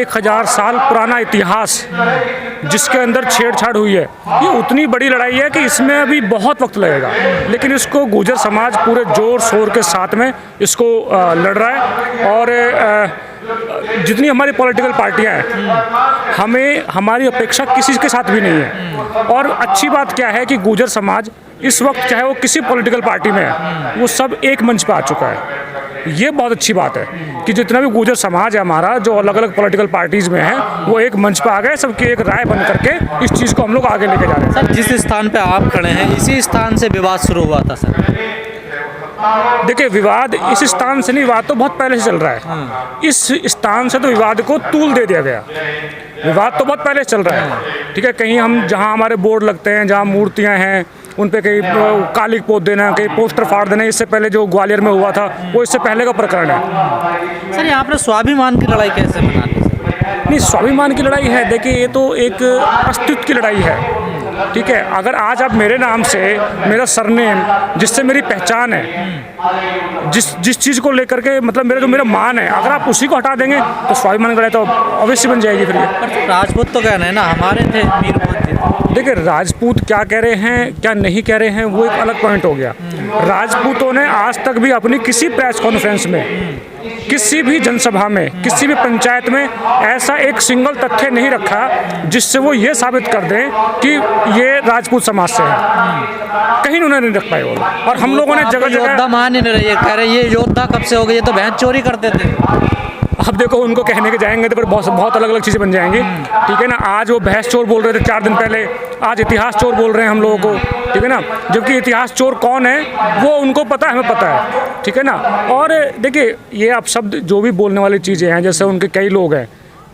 1000 साल पुराना इतिहास जिसके अंदर छेड़छाड़ हुई है, ये उतनी बड़ी लड़ाई है कि इसमें अभी बहुत वक्त लगेगा। लेकिन इसको गुर्जर समाज पूरे जोर शोर के साथ में इसको लड़ रहा है। और जितनी हमारी पॉलिटिकल पार्टियां हैं, हमें हमारी अपेक्षा किसी के साथ भी नहीं है। और अच्छी बात क्या है कि गुर्जर समाज इस वक्त चाहे वो किसी पॉलिटिकल पार्टी में है, वो सब एक मंच पे आ चुका है। ये बहुत अच्छी बात है कि जितना भी गुर्जर समाज है हमारा, जो अलग अलग पॉलिटिकल पार्टीज़ में है, वो एक मंच पे आ गए, सबकी एक राय बन करके इस चीज़ को हम लोग आगे लेके जा रहे हैं। सर, जिस स्थान पे आप खड़े हैं इसी स्थान से विवाद शुरू हुआ था सर। देखिए, विवाद इस स्थान से नहीं, विवाद तो बहुत पहले से चल रहा है। इस स्थान से तो विवाद को तूल दे दिया गया। विवाद तो बहुत पहले से चल रहा है, ठीक है। कहीं हम जहाँ हमारे बोर्ड लगते हैं, जहाँ मूर्तियाँ हैं, उन पे कहीं कालिक पोत देना, कहीं पोस्टर फाड़ देना। इससे पहले जो ग्वालियर में हुआ था वो इससे पहले का प्रकरण है। सर, यहाँ पर स्वाभिमान की लड़ाई कैसे मनानी है? नहीं, स्वाभिमान की लड़ाई है, देखिए ये तो एक अस्तित्व की लड़ाई है, ठीक है। अगर आज आप मेरे नाम से, मेरा सरनेम जिससे मेरी पहचान है, जिस चीज़ को लेकर के मतलब मेरा मान है, अगर आप उसी को हटा देंगे तो स्वाभिमान की लड़ाई तो अवश्य बन जाएगी। फिर ये राजपूत तो कहना है ना, हमारे थे, मीर बहुत थे। देखिए, राजपूत क्या कह रहे हैं क्या नहीं कह रहे हैं वो एक अलग पॉइंट हो गया। राजपूतों ने आज तक भी अपनी किसी प्रेस कॉन्फ्रेंस में, किसी भी जनसभा में, किसी भी पंचायत में ऐसा एक सिंगल तथ्य नहीं रखा जिससे वो ये साबित कर दें कि ये राजपूत समाज से है। कहीं उन्होंने नहीं रख पाए वो। और हम लोगों ने जगह जगह योद्धा मान ही नहीं रही है, कह रहे ये योद्धा कब से हो गए, ये तो भैंस चोरी करते थे। अब देखो, उनको कहने के जाएंगे तो फिर बहुत अलग अलग चीज़ें बन जाएंगी, ठीक है ना। आज वो भैंस चोर बोल रहे थे 4 दिन पहले, आज इतिहास चोर बोल रहे हैं हम लोगों को, ठीक है ना। जबकि इतिहास चोर कौन है वो उनको पता है, हमें पता है, ठीक है ना। और देखिए, ये आप शब्द जो भी बोलने वाली चीज़ें हैं, जैसे उनके कई लोग हैं,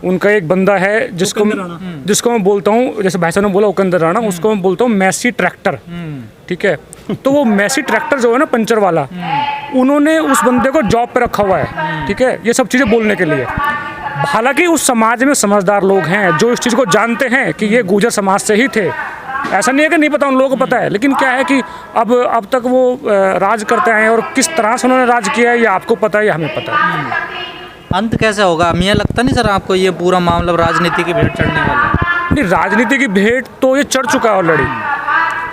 उनका एक बंदा है जिसको मैं बोलता हूँ, जैसे भाई साहब ने बोला उपेंद्र राणा, उसको मैं बोलता हूँ मैसी ट्रैक्टर, ठीक है। तो वो मैसी ट्रैक्टर जो है ना, पंचर वाला, उन्होंने उस बंदे को जॉब पे रखा हुआ है, ठीक है, ये सब चीज़ें बोलने के लिए। हालांकि उस समाज में समझदार लोग हैं जो इस चीज़ को जानते हैं कि ये गुर्जर समाज से ही थे। ऐसा नहीं है कि नहीं पता, उन लोगों को पता है। लेकिन क्या है कि अब तक वो राज करते आए हैं, और किस तरह से उन्होंने राज किया है ये आपको पता है, ये हमें पता है। अंत कैसे होगा, मियाँ लगता नहीं सर आपको ये पूरा मामला राजनीति की भेंट चढ़ने वाला है? नहीं, राजनीति की भेंट तो ये चढ़ चुका है ऑलरेडी।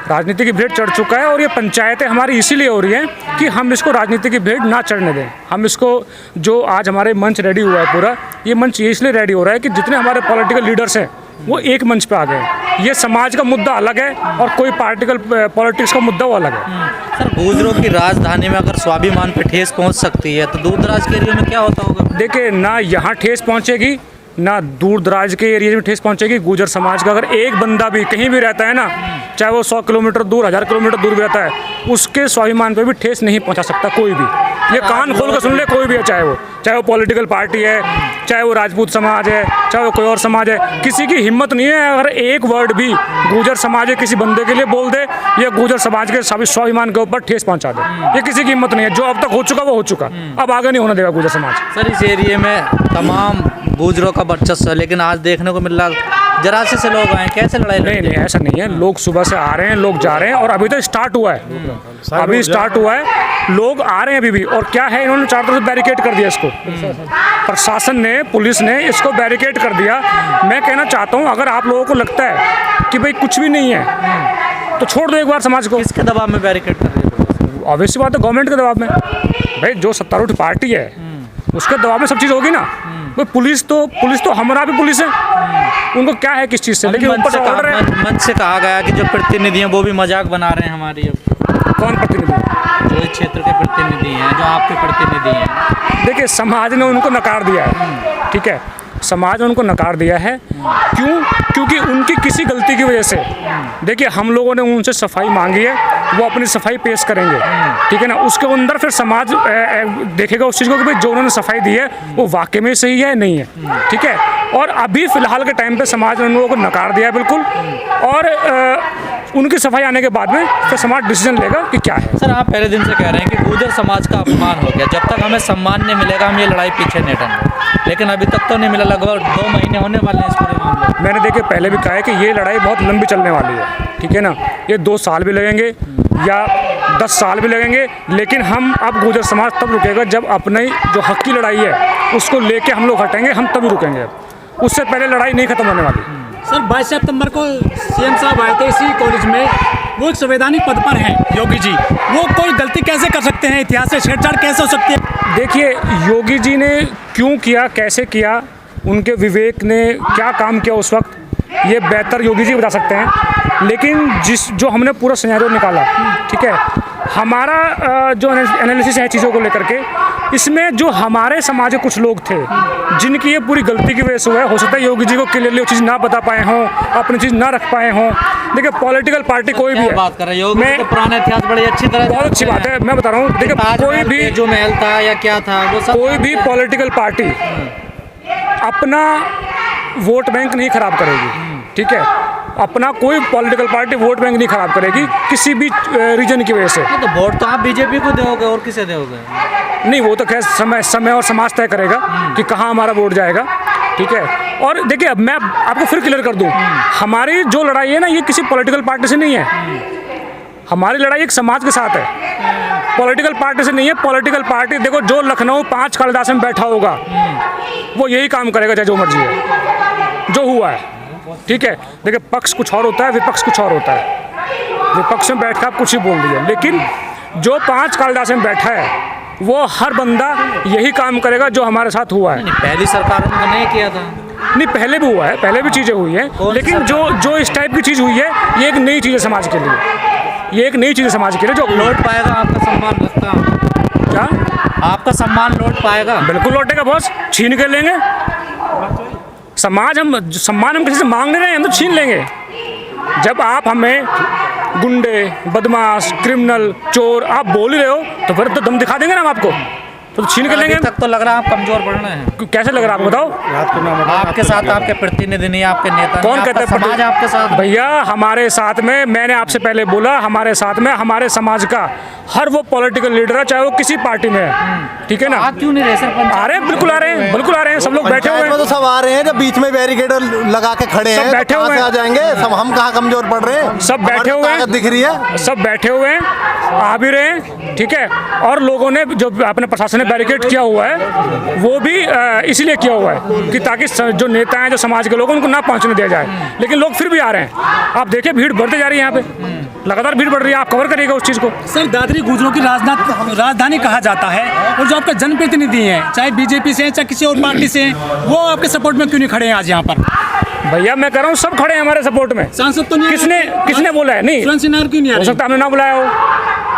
राजनीति की भेंट चढ़ चुका है, और ये पंचायतें हमारी इसीलिए हो रही हैं कि हम इसको राजनीति की भेंट ना चढ़ने दें। हम इसको, जो आज हमारे मंच रेडी हुआ है पूरा, ये मंच ये इसलिए रेडी हो रहा है कि जितने हमारे पॉलिटिकल लीडर्स हैं वो एक मंच पे आ गए। ये समाज का मुद्दा अलग है और कोई पॉलिटिक्स का मुद्दा वो अलग है। सर, गुर्जरों की राजधानी में अगर स्वाभिमान पे ठेस पहुंच सकती है तो दूर दराज के एरिया में क्या होता होगा? देखिए, ना यहाँ ठेस पहुँचेगी, ना दूर दराज के एरिया में ठेस पहुँचेगी। गुर्जर समाज का अगर एक बंदा भी कहीं भी रहता है ना, चाहे वो 100 किलोमीटर दूर, 1000 किलोमीटर दूर भी रहता है, उसके स्वाभिमान पे भी ठेस नहीं पहुँचा सकता कोई भी। ये कान खोल कर सुन ले, कोई भी है, चाहे वो पॉलिटिकल पार्टी है, चाहे वो राजपूत समाज है, चाहे वो कोई और समाज है, किसी की हिम्मत नहीं है अगर एक वर्ड भी गुर्जर समाज किसी बंदे के लिए बोल दे, या गुर्जर समाज के सभी स्वाभिमान के ऊपर ठेस पहुंचा दे। ये किसी की हिम्मत नहीं है। जो अब तक हो चुका वो हो चुका, अब आगे नहीं होने देगा गुर्जर समाज। सर, इस एरिया में तमाम गुर्जरों का वर्चस्व है, लेकिन आज देखने को मिल रहा जरा से लोग आए, कैसे लड़ाई? नहीं, ऐसा नहीं है। लोग सुबह से आ रहे हैं, लोग जा रहे हैं, और अभी तो स्टार्ट हुआ है, अभी स्टार्ट हुआ है, लोग आ रहे हैं अभी भी। और क्या है, इन्होंने चारों तरफ बैरिकेड कर दिया इसको, प्रशासन ने, पुलिस ने इसको बैरिकेड कर दिया। मैं कहना चाहता हूँ, अगर आप लोगों को लगता है कि भाई कुछ भी नहीं है तो छोड़ दो एक बार समाज को। किसके दबाव में बैरिकेड कर दिया? ऑब्वियस बात है, गवर्नमेंट के दबाव में। भाई जो सत्तारूढ़ पार्टी है उसके दबाव में सब चीज़ होगी ना। भाई पुलिस तो हमारा भी पुलिस है, उनको क्या है किस चीज़ से। लेकिन ऊपर से ऑर्डर है, मंच से कहा गया कि जो प्रतिनिधि हैं वो भी मजाक बना रहे हैं हमारी। अब कौन प्रतिनिधि? जो इस क्षेत्र के प्रतिनिधि हैं, जो आपके प्रतिनिधि हैं। देखिए, समाज ने उनको नकार दिया है, ठीक है, समाज ने उनको नकार दिया है। क्यों? क्योंकि उनकी किसी गलती की वजह से, देखिए, हम लोगों ने उनसे सफाई मांगी है, वो अपनी सफाई पेश करेंगे, ठीक है ना। उसके अंदर फिर समाज देखेगा उस चीज़ को कि भाई जो उन्होंने सफाई दी है वो वाकई में सही है नहीं है, ठीक है। और अभी फ़िलहाल के टाइम पे समाज ने उन लोगों को नकार दिया है बिल्कुल, और उनकी सफाई आने के बाद में फिर समाज डिसीजन लेगा कि क्या है। सर, आप पहले दिन से कह रहे हैं कि गुर्जर समाज का अपमान हो गया, जब तक हमें सम्मान नहीं मिलेगा हम ये लड़ाई पीछे नहीं हटेंगे, लेकिन अभी तक तो नहीं मिला। लगभग 2 महीने होने वाले हैं इस पूरे मामले। मैंने देखिए पहले भी कहा है कि ये लड़ाई बहुत लंबी चलने वाली है, ठीक है ना। ये 2 साल भी लगेंगे या 10 साल भी लगेंगे, लेकिन हम अब गुर्जर समाज तब रुकेगा जब अपने जो हक की लड़ाई है उसको लेके हम लोग हटेंगे, हम तभी रुकेंगे। उससे पहले लड़ाई नहीं खत्म होने वाली। सर 22 सितंबर को सीएम साहब आए थे इसी कॉलेज में, वो एक संवैधानिक पद पर हैं योगी जी, वो कोई गलती कैसे कर सकते हैं, इतिहास से छेड़छाड़ कैसे हो सकती है? देखिए योगी जी ने क्यों किया, कैसे किया, उनके विवेक ने क्या काम किया उस वक्त, ये बेहतर योगी जी बता सकते हैं। लेकिन जो हमने पूरा सिनेरियो निकाला, ठीक है, हमारा जो एनालिसिस है चीज़ों को लेकर के, इसमें जो हमारे समाज के कुछ लोग थे जिनकी ये पूरी गलती की वजह से हुआ है, हो सकता है योगी जी को क्लियरली वो चीज़ ना बता पाए हों, अपनी चीज़ ना रख पाए हों। देखिए पॉलिटिकल पार्टी कोई भी है, बात कर रहे हो, मैं तो पुराना इतिहास बड़ी अच्छी तरह, बहुत अच्छी बात है, मैं बता रहा हूँ। देखिए कोई भी जो महल था या क्या था वो सब, कोई भी पॉलिटिकल पार्टी अपना वोट बैंक नहीं खराब करेगी, ठीक है, अपना कोई पॉलिटिकल पार्टी वोट बैंक नहीं खराब करेगी किसी भी रीजन की वजह से। तो वोट तो आप बीजेपी को दोगे और किसे दोगे? नहीं, वो तो खैर समय और समाज तय करेगा कि कहाँ हमारा वोट जाएगा, ठीक है। और देखिए अब मैं आपको फिर क्लियर कर दूं, हमारी जो लड़ाई है ना ये किसी पॉलिटिकल पार्टी से नहीं है, हमारी लड़ाई एक समाज के साथ है, पॉलिटिकल पार्टी से नहीं है। पॉलिटिकल पार्टी देखो जो लखनऊ 5 कालिदास में बैठा होगा वो यही काम करेगा चाहे जो मर्जी है, जो हुआ है, ठीक है। देखिए पक्ष कुछ और होता है, विपक्ष कुछ और होता है। विपक्ष में बैठ कर आप कुछ ही बोल दिया, लेकिन जो 5 कालिदास में बैठा है वो हर बंदा यही काम करेगा जो हमारे साथ हुआ है। पहली सरकारों ने नहीं किया था, नहीं पहले भी हुआ है, पहले भी चीज़ें हुई हैं, लेकिन जो इस टाइप की चीज़ हुई है ये एक नई चीज़ है समाज के लिए, ये एक नई चीज़ है समाज के लिए जो लौट पाएगा आपका सम्मान लगता है? क्या आपका सम्मान लौट पाएगा? बिल्कुल लौटेगा बॉस, छीन कर लेंगे सम्मान हम किसी से मांग नहीं रहे हैं, हम तो छीन लेंगे। जब आप हमें गुंडे, बदमाश, क्रिमिनल, चोर आप बोल ही रहे हो तो फिर तो दम दिखा देंगे ना हम आपको, तो छीन कर लेंगे। तक तो लग रहा है आप कमजोर पड़ रहे हैं। कैसे लग रहा है आपको बताओ? आपके साथ आपके प्रतिनिधि नहीं, आपके नेता कौन नहीं, कहता है समाज आपके साथ? भैया हमारे साथ में, मैंने आपसे पहले बोला हमारे साथ में हमारे समाज का हर वो पॉलिटिकल लीडर है चाहे वो किसी पार्टी में है, ठीक है ना। आप क्यों नहीं रहे सर? आ रहे हैं, बिल्कुल आ रहे हैं, बिल्कुल आ रहे हैं, सब लोग बैठे हुए हैं। तो सब आ रहे हैं, जब बीच में बैरिकेड लगा के खड़े सब हैं बैठे तो हुए कहाँ से हैं। आ जाएंगे सब? हम कहाँ कमजोर पड़ रहे हैं? सब बैठे हुए हैं, दिख रही है, सब बैठे हुए हैं, आ भी रहे हैं, ठीक है। और लोगों ने जो अपने प्रशासन ने बैरिकेड किया हुआ है वो भी इसीलिए किया हुआ है कि ताकि जो नेता हैं जो समाज के लोग उनको ना पहुंचने दिया जाए, लेकिन लोग फिर भी आ रहे हैं। आप देखिए भीड़ बढ़ते जा रही है, यहाँ पे लगातार भीड़ बढ़ रही है, आप कवर करिएगा उस चीज़ को। सर दादरी गुजरों की राजधानी कहा जाता है, और जो आपके जनप्रतिनिधि हैं चाहे बीजेपी से हैं चाहे किसी और पार्टी से हैं, वो आपके सपोर्ट में क्यों नहीं खड़े हैं आज यहाँ पर? भैया मैं कह रहा हूँ सब खड़े हैं हमारे सपोर्ट में। सांसद तो नहीं, किसने बोला है? नहीं सुरेंद्र सिंह नागर क्यों नहीं आ हो रहे? सकता हमने ना बुलाया हो,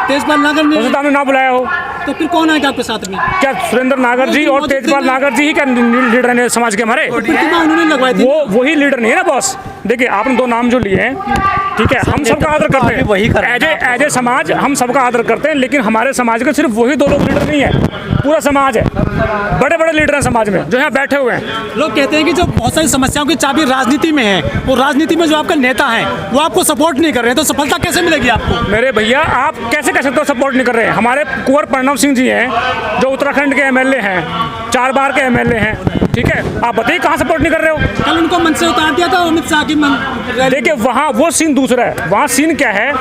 तेजपाल नागर हो ने, सकता हमने ना बुलाया हो, तो फिर कौन आएगा आपके साथ में? क्या सुरेंद्र नागर जी और तेजपाल नागर जी ही क्या लीडर हैं समाज के हमारे? प्रतिमा उन्होंने लगवाई थी। वो वही लीडर नहीं है ना बॉस। देखिए आपने 2 नाम जो लिए हैं, ठीक है, हम सबका आदर करते हैं, वही कर रहे हैं एज ए समाज हम सबका आदर करते हैं, लेकिन हमारे समाज के सिर्फ वही 2 लोग लीडर नहीं है, पूरा समाज है, बड़े बड़े लीडर हैं समाज में जो यहाँ बैठे हुए हैं। लोग कहते हैं कि जो बहुत सारी समस्याओं की चाबी राजनीति में है, और राजनीति में जो आपका नेता है वो आपको सपोर्ट नहीं कर रहे हैं, तो सफलता कैसे मिलेगी आपको? मेरे भैया आप कैसे कह सकते हो सपोर्ट नहीं कर रहे हैं? हमारे कुंवर प्रणव सिंह जी हैं जो उत्तराखंड के एमएलए हैं, 4 बार के एमएलए हैं, ठीक है, आप बताइए कहाँ सपोर्ट नहीं कर रहे हो? कल उनको मंच से उतार दिया था अमित शाह की देखिए वहाँ वो सीन दूसरा है, वहाँ सीन क्या है,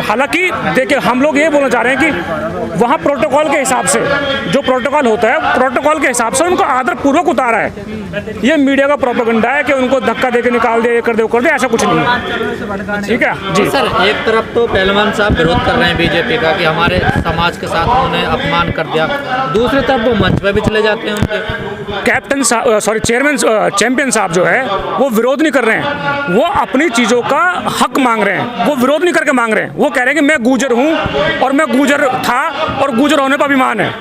हालांकि देखिए हम लोग ये बोलना चाह रहे हैं कि वहाँ प्रोटोकॉल के हिसाब से जो प्रोटोकॉल होता है, प्रोटोकॉल के हिसाब से उनको आदरपूर्वक उतारा है। ये मीडिया का प्रोपेगेंडा है कि उनको धक्का देके निकाल दे, ये कर दे, वो कर दे, ऐसा कुछ नहीं है, ठीक है जी। सर एक तरफ तो पहलवान साहब विरोध कर रहे हैं बीजेपी का कि हमारे समाज के साथ उन्होंने अपमान कर दिया, दूसरी तरफ वो मंच पे भी चले जाते हैं उनके। कैप्टन सॉरी चैंपियन साहब जो है वो विरोध नहीं कर रहे हैं, वो अपनी चीज़ों का हक मांग रहे हैं, वो विरोध नहीं करके मांग रहे हैं। वो कह रहे हैं कि मैं गूजर हूँ और मैं गूजर था और गूजर होने पर अभिमान है,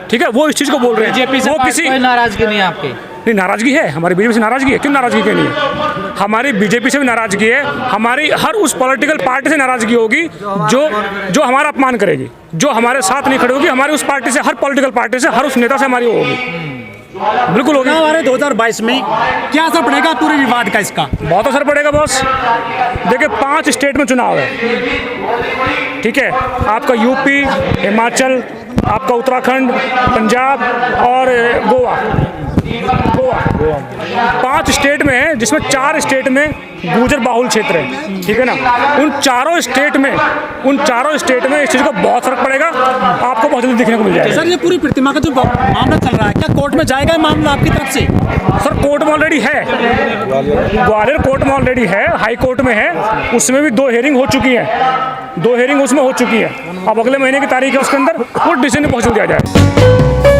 ठीक है, वो इस चीज़ को बोल रहे हैं। बीजेपी से वो किसी कोई नाराजगी नहीं है आपकी? नहीं, नाराजगी है, हमारी बीजेपी से नाराजगी है, क्यों नाराजगी क्यों नहीं है? हमारी बीजेपी से भी नाराजगी है, हमारी हर उस पॉलिटिकल पार्टी से नाराजगी होगी जो हमारा अपमान करेगी, जो हमारे साथ नहीं खड़ी होगी, हमारी उस पार्टी से, हर पॉलिटिकल पार्टी से, हर उस नेता से हमारी वो होगी, बिल्कुल होगी। चुनाव आ रहे 2022 में, क्या असर पड़ेगा पूरे विवाद का इसका? बहुत असर पड़ेगा बॉस। देखिए 5 स्टेट में चुनाव है, ठीक है, आपका यूपी, हिमाचल, आपका उत्तराखंड, पंजाब और गोवा 5 स्टेट में है, जिसमें 4 स्टेट में गुर्जर बाहुल क्षेत्र है, ठीक है ना। उन चारों स्टेट में इस चीज़ का बहुत फर्क पड़ेगा, आपको बहुत जल्दी देखने को मिल जाएगा। सर ये पूरी प्रतिमा का जो मामला चल रहा है, क्या कोर्ट में जाएगा मामला आपकी तरफ से? सर कोर्ट में ऑलरेडी है, ग्वालियर कोर्ट में ऑलरेडी है, हाई कोर्ट में है, उसमें भी 2 हेयरिंग हो चुकी है, 2 हेयरिंग उसमें हो चुकी है। अब अगले महीने की तारीख है, उसके अंदर वो डिसीजन पहुँच दिया जाए।